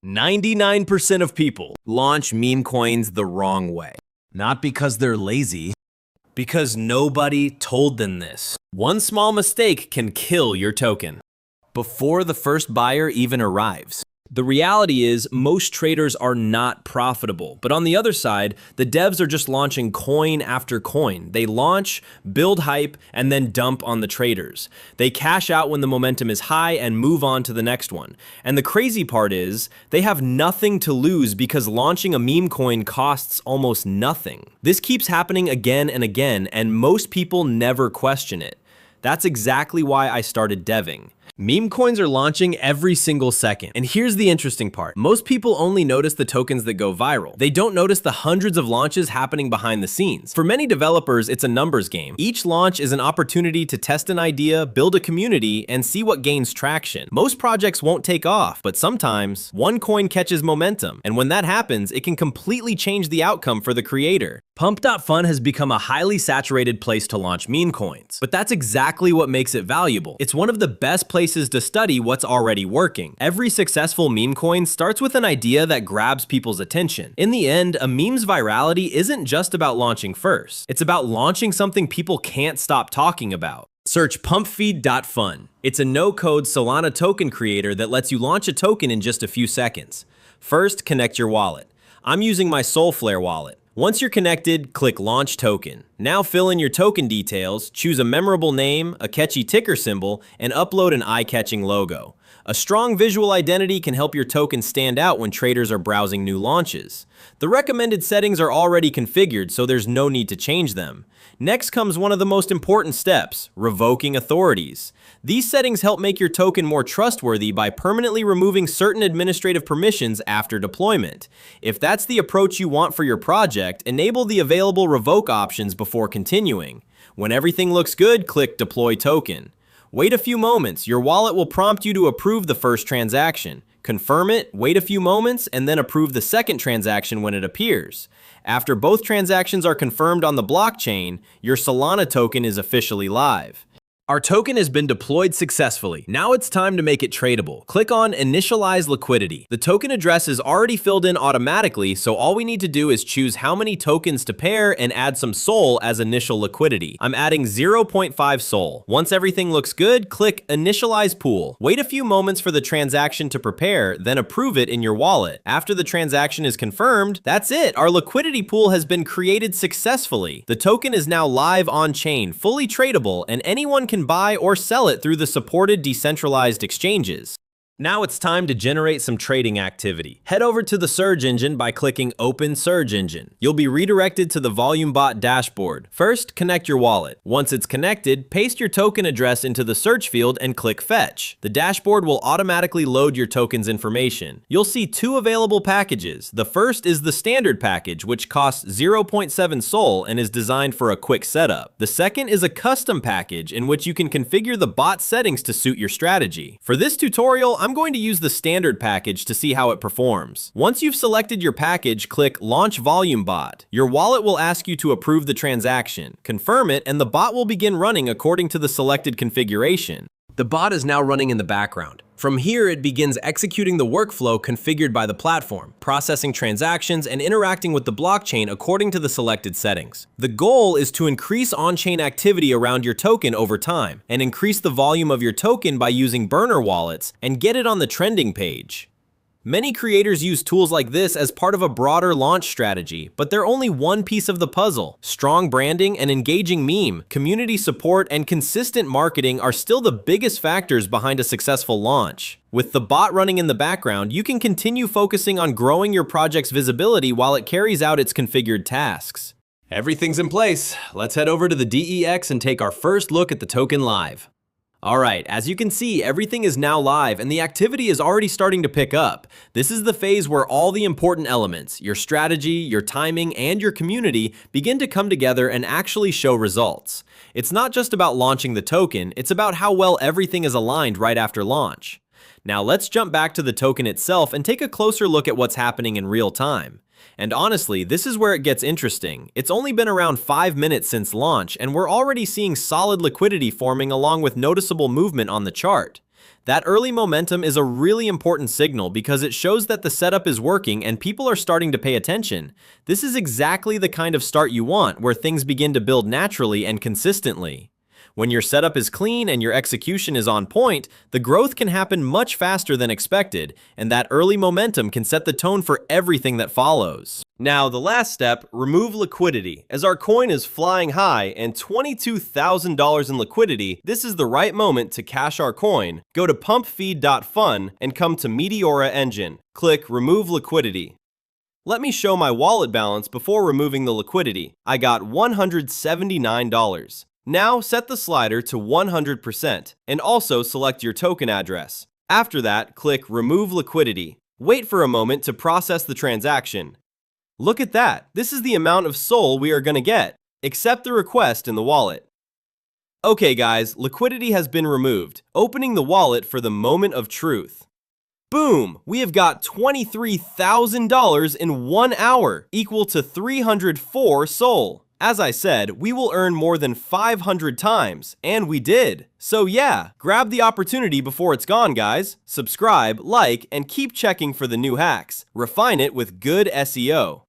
99% of people launch meme coins the wrong way. Not because they're lazy, because nobody told them this. One small mistake can kill your token before the first buyer even arrives. The reality is, most traders are not profitable. But on the other side, the devs are just launching coin after coin. They launch, build hype, and then dump on the traders. They cash out when the momentum is high and move on to the next one. And the crazy part is, they have nothing to lose because launching a meme coin costs almost nothing. This keeps happening again and again, and most people never question it. That's exactly why I started deving. Meme coins are launching every single second. And here's the interesting part. Most people only notice the tokens that go viral. They don't notice the hundreds of launches happening behind the scenes. For many developers, it's a numbers game. Each launch is an opportunity to test an idea, build a community, and see what gains traction. Most projects won't take off, but sometimes one coin catches momentum. And when that happens, it can completely change the outcome for the creator. Pump.fun has become a highly saturated place to launch meme coins. But that's exactly what makes it valuable. It's one of the best places to study what's already working. Every successful meme coin starts with an idea that grabs people's attention. In the end, a meme's virality isn't just about launching first. It's about launching something people can't stop talking about. Search pumpfeed.fun. It's a no-code Solana token creator that lets you launch a token in just a few seconds. First, connect your wallet. I'm using my Solflare wallet. Once you're connected, click Launch Token. Now fill in your token details, choose a memorable name, a catchy ticker symbol, and upload an eye-catching logo. A strong visual identity can help your token stand out when traders are browsing new launches. The recommended settings are already configured, so there's no need to change them. Next comes one of the most important steps, revoking authorities. These settings help make your token more trustworthy by permanently removing certain administrative permissions after deployment. If that's the approach you want for your project, enable the available revoke options before continuing. When everything looks good, click Deploy Token. Wait a few moments. Your wallet will prompt you to approve the first transaction. Confirm it, wait a few moments, and then approve the second transaction when it appears. After both transactions are confirmed on the blockchain, your Solana token is officially live. Our token has been deployed successfully. Now it's time to make it tradable. Click on Initialize Liquidity. The token address is already filled in automatically, so all we need to do is choose how many tokens to pair and add some SOL as initial liquidity. I'm adding 0.5 SOL. Once everything looks good, click Initialize Pool. Wait a few moments for the transaction to prepare, then approve it in your wallet. After the transaction is confirmed, that's it. Our liquidity pool has been created successfully. The token is now live on-chain, fully tradable, and anyone can buy or sell it through the supported decentralized exchanges. Now it's time to generate some trading activity. Head over to the search engine by clicking Open Search Engine. You'll be redirected to the VolumeBot dashboard. First, connect your wallet. Once it's connected, paste your token address into the search field and click Fetch. The dashboard will automatically load your token's information. You'll see two available packages. The first is the standard package, which costs 0.7 SOL and is designed for a quick setup. The second is a custom package in which you can configure the bot settings to suit your strategy. For this tutorial, I'm going to use the standard package to see how it performs. Once you've selected your package, click Launch VolumeBot. Your wallet will ask you to approve the transaction. Confirm it, and the bot will begin running according to the selected configuration. The bot is now running in the background. From here, it begins executing the workflow configured by the platform, processing transactions and interacting with the blockchain according to the selected settings. The goal is to increase on-chain activity around your token over time and increase the volume of your token by using burner wallets and get it on the trending page. Many creators use tools like this as part of a broader launch strategy, but they're only one piece of the puzzle. Strong branding and engaging meme, community support, and consistent marketing are still the biggest factors behind a successful launch. With the bot running in the background, you can continue focusing on growing your project's visibility while it carries out its configured tasks. Everything's in place. Let's head over to the DEX and take our first look at the token live. Alright, as you can see, everything is now live and the activity is already starting to pick up. This is the phase where all the important elements, your strategy, your timing, and your community begin to come together and actually show results. It's not just about launching the token, it's about how well everything is aligned right after launch. Now let's jump back to the token itself and take a closer look at what's happening in real time. And honestly, this is where it gets interesting. It's only been around 5 minutes since launch, and we're already seeing solid liquidity forming along with noticeable movement on the chart. That early momentum is a really important signal because it shows that the setup is working and people are starting to pay attention. This is exactly the kind of start you want, where things begin to build naturally and consistently. When your setup is clean and your execution is on point, the growth can happen much faster than expected, and that early momentum can set the tone for everything that follows. Now, the last step, remove liquidity. As our coin is flying high and $22,000 in liquidity, this is the right moment to cash our coin. Go to pumpfeed.fun and come to Meteora Engine. Click Remove Liquidity. Let me show my wallet balance before removing the liquidity. I got $179. Now set the slider to 100% and also select your token address. After that, click Remove Liquidity. Wait for a moment to process the transaction. Look at that. This is the amount of SOL we are going to get. Accept the request in the wallet. Okay guys, liquidity has been removed. Opening the wallet for the moment of truth. Boom! We have got $23,000 in 1 hour, equal to 304 SOL. As I said, we will earn more than 500 times, and we did. So yeah, grab the opportunity before it's gone, guys. Subscribe, like, and keep checking for the new hacks. Refine it with good SEO.